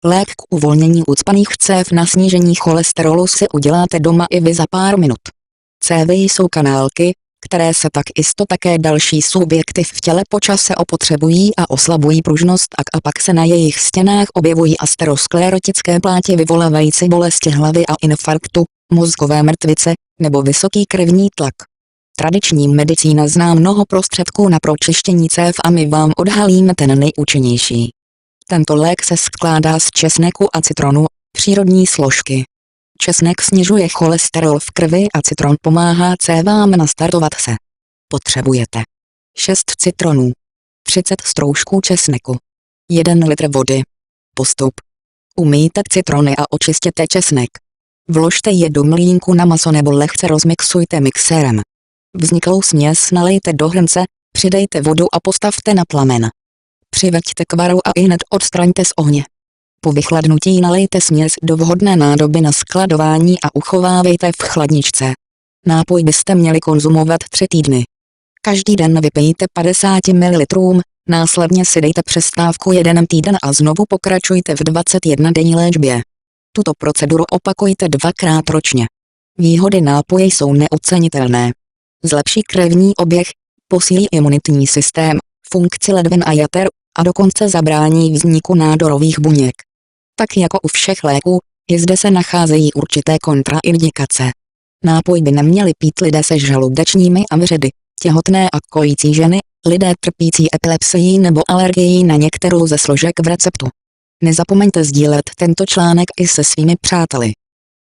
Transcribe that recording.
Lék k uvolnění ucpaných cév na snížení cholesterolu si uděláte doma i vy za pár minut. Cévy jsou kanálky, které se tak isto také další subjekty v těle po čase opotřebují a oslabují pružnost a pak se na jejich stěnách objevují asterosklerotické plátě vyvolávající bolesti hlavy a infarktu, mozkové mrtvice, nebo vysoký krevní tlak. Tradiční medicína zná mnoho prostředků na pročištění cév a my vám odhalíme ten nejúčinnější. Tento lék se skládá z česneku a citronu, přírodní složky. Česnek snižuje cholesterol v krvi a citron pomáhá cévám nastartovat se. Potřebujete 6 citronů, 30 stroužků česneku, 1 litr vody. Postup. Umýjte citrony a očistěte česnek. Vložte je do mlýnku na maso nebo lehce rozmixujte mixérem. Vzniklou směs nalejte do hrnce, přidejte vodu a postavte na plamen. Přiveďte k varu a ihned odstraňte z ohně. Po vychladnutí nalejte směs do vhodné nádoby na skladování a uchovávejte v chladničce. Nápoj byste měli konzumovat 3 týdny. Každý den vypijte 50 ml, následně si dejte přestávku 1 týden a znovu pokračujte v 21denní léčbě. Tuto proceduru opakujte 2krát ročně. Výhody nápoje jsou neocenitelné. Zlepší krevní oběh, posílí imunitní systém, funkci ledvin a jater, a dokonce zabrání vzniku nádorových buněk. Tak jako u všech léků, i zde se nacházejí určité kontraindikace. Nápoj by neměli pít lidé se žaludečními a vředy, těhotné a kojící ženy, lidé trpící epilepsií nebo alergií na některou ze složek v receptu. Nezapomeňte sdílet tento článek i se svými přáteli.